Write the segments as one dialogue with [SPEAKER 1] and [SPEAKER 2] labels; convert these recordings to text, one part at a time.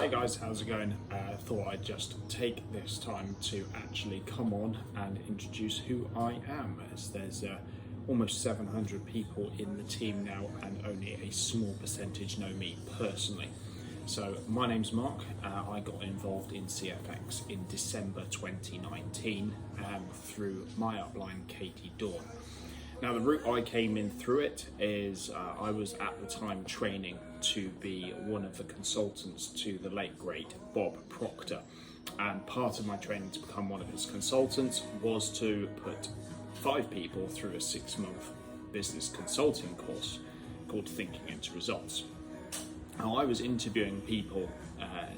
[SPEAKER 1] Hey guys, how's it going? Thought I'd just take this time to actually come on and introduce who I am, as there's almost 700 people in the team now and only a small percentage know me personally. So my name's Mark. I got involved in CFX in December 2019 through my upline Katie Dawn. Now the route I came in through it is I was at the time training to be one of the consultants to the late great Bob Proctor, and part of my training to become one of his consultants was to put 5 people through a 6-month business consulting course called Thinking into Results. Now I was interviewing people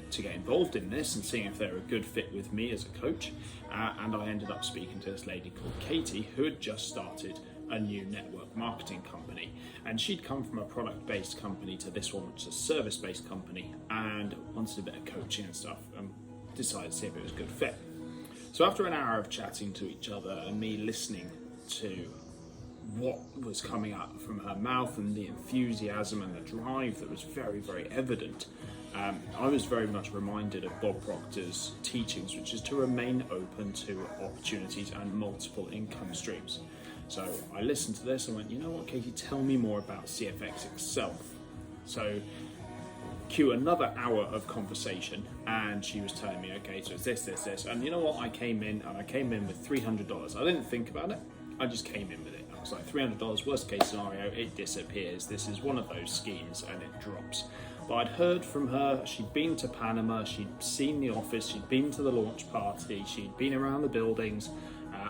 [SPEAKER 1] to get involved in this and seeing if they're a good fit with me as a coach, and I ended up speaking to this lady called Katie who had just started a new network marketing company, and she'd come from a product-based company to this one, which is a service-based company, and wanted a bit of coaching and stuff, and decided to see if it was a good fit. So after an hour of chatting to each other and me listening to what was coming out from her mouth and the enthusiasm and the drive that was very, very evident, I was very much reminded of Bob Proctor's teachings, which is to remain open to opportunities and multiple income streams. So I listened to this and went, you know what, Katie, tell me more about CFX itself. So cue another hour of conversation, and she was telling me, okay, so it's this, and you know what, I came in with $300. I didn't think about it, I just came in with it. I was like, $300, worst case scenario, it disappears. This is one of those schemes and it drops. But I'd heard from her, she'd been to Panama, she'd seen the office, she'd been to the launch party, she'd been around the buildings.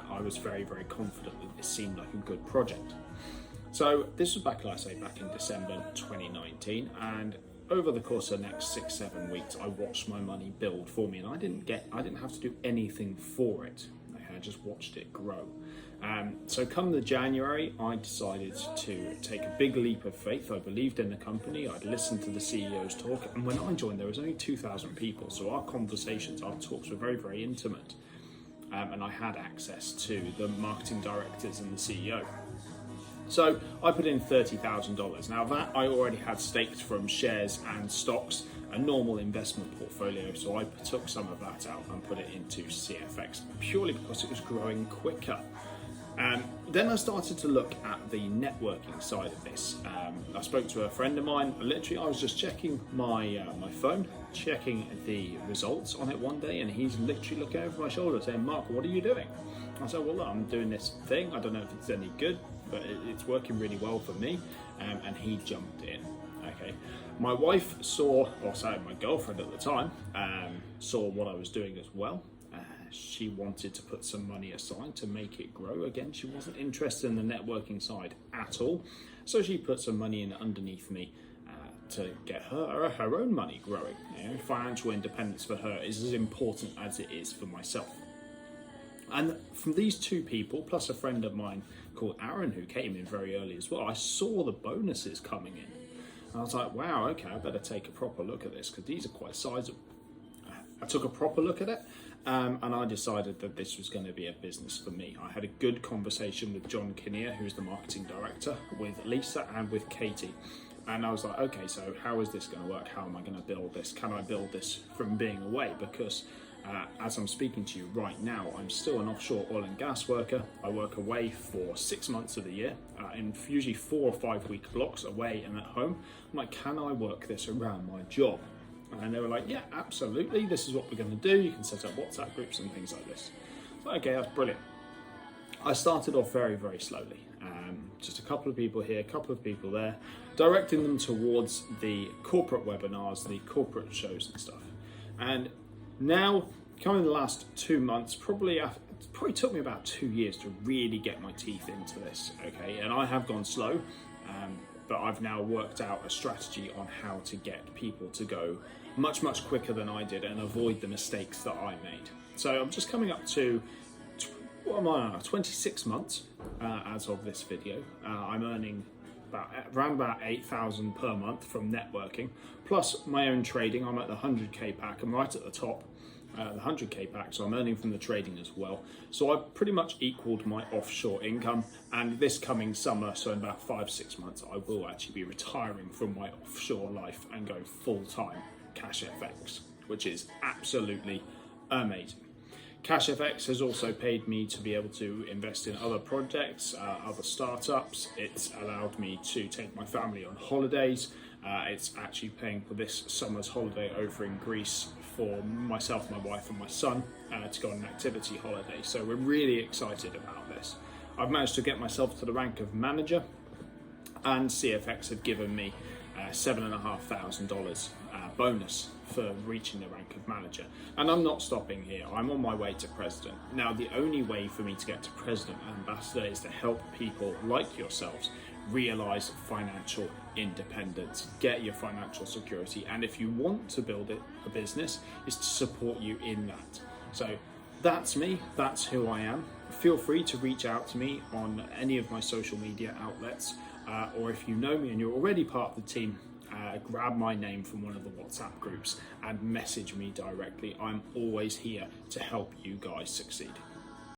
[SPEAKER 1] I was very, very confident that this seemed like a good project. So this was back in December 2019, and over the course of the next 6-7 weeks, I watched my money build for me, and I didn't have to do anything for it. I just watched it grow. So come the January, I decided to take a big leap of faith. I believed in the company, I'd listened to the CEO's talk, and when I joined there was only 2,000 people, so our conversations, our talks were very, very intimate. And I had access to the marketing directors and the CEO. So I put in $30,000. Now that I already had staked from shares and stocks, a normal investment portfolio, so I took some of that out and put it into CFX purely because it was growing quicker. Then I started to look at the networking side of this. I spoke to a friend of mine. Literally, I was just checking my phone, checking the results on it one day, and he's literally looking over my shoulder saying, "Mark, what are you doing?" I said, "Well, look, I'm doing this thing. I don't know if it's any good, but it's working really well for me." And he jumped in. Okay, my wife my girlfriend at the time, saw what I was doing as well. She wanted to put some money aside to make it grow. Again, she wasn't interested in the networking side at all. So she put some money in underneath me to get her own money growing. You know, financial independence for her is as important as it is for myself. And from these 2 people, plus a friend of mine called Aaron, who came in very early as well, I saw the bonuses coming in. And I was like, wow, okay, I better take a proper look at this because these are quite sizable. I took a proper look at it, and I decided that this was going to be a business for me. I had a good conversation with John Kinnear, who's the marketing director, with Lisa and with Katie. And I was like, okay, so how is this going to work? How am I going to build this? Can I build this from being away? Because as I'm speaking to you right now, I'm still an offshore oil and gas worker. I work away for 6 months of the year, in usually 4 or 5 week blocks away and at home. I'm like, can I work this around my job? And they were like, yeah, absolutely. This is what we're going to do. You can set up WhatsApp groups and things like this. So, okay, that's brilliant. I started off very, very slowly. Just a couple of people here, a couple of people there, directing them towards the corporate webinars, the corporate shows and stuff. And now, coming the last 2 months, probably took me about 2 years to really get my teeth into this, okay? And I have gone slow, but I've now worked out a strategy on how to get people to go much, much quicker than I did and avoid the mistakes that I made. So I'm just coming up to, 26 months as of this video. I'm earning around about 8,000 per month from networking, plus my own trading. I'm at the 100k pack. I'm right at the top, the 100k pack, so I'm earning from the trading as well. So I've pretty much equaled my offshore income, and this coming summer, so in about 5-6 months, I will actually be retiring from my offshore life and going full time CashFX, which is absolutely amazing. CashFX has also paid me to be able to invest in other projects, other startups. It's allowed me to take my family on holidays. It's actually paying for this summer's holiday over in Greece for myself, my wife and my son to go on an activity holiday. So we're really excited about this. I've managed to get myself to the rank of manager, and CFX have given me $7,500 bonus for reaching the rank of manager. And I'm not stopping here. I'm on my way to president. Now, the only way for me to get to president and ambassador is to help people like yourselves realize financial independence, get your financial security. And if you want to build a business, is to support you in that. So that's me, that's who I am. Feel free to reach out to me on any of my social media outlets, or if you know me and you're already part of the team, grab my name from one of the WhatsApp groups and message me directly. I'm always here to help you guys succeed.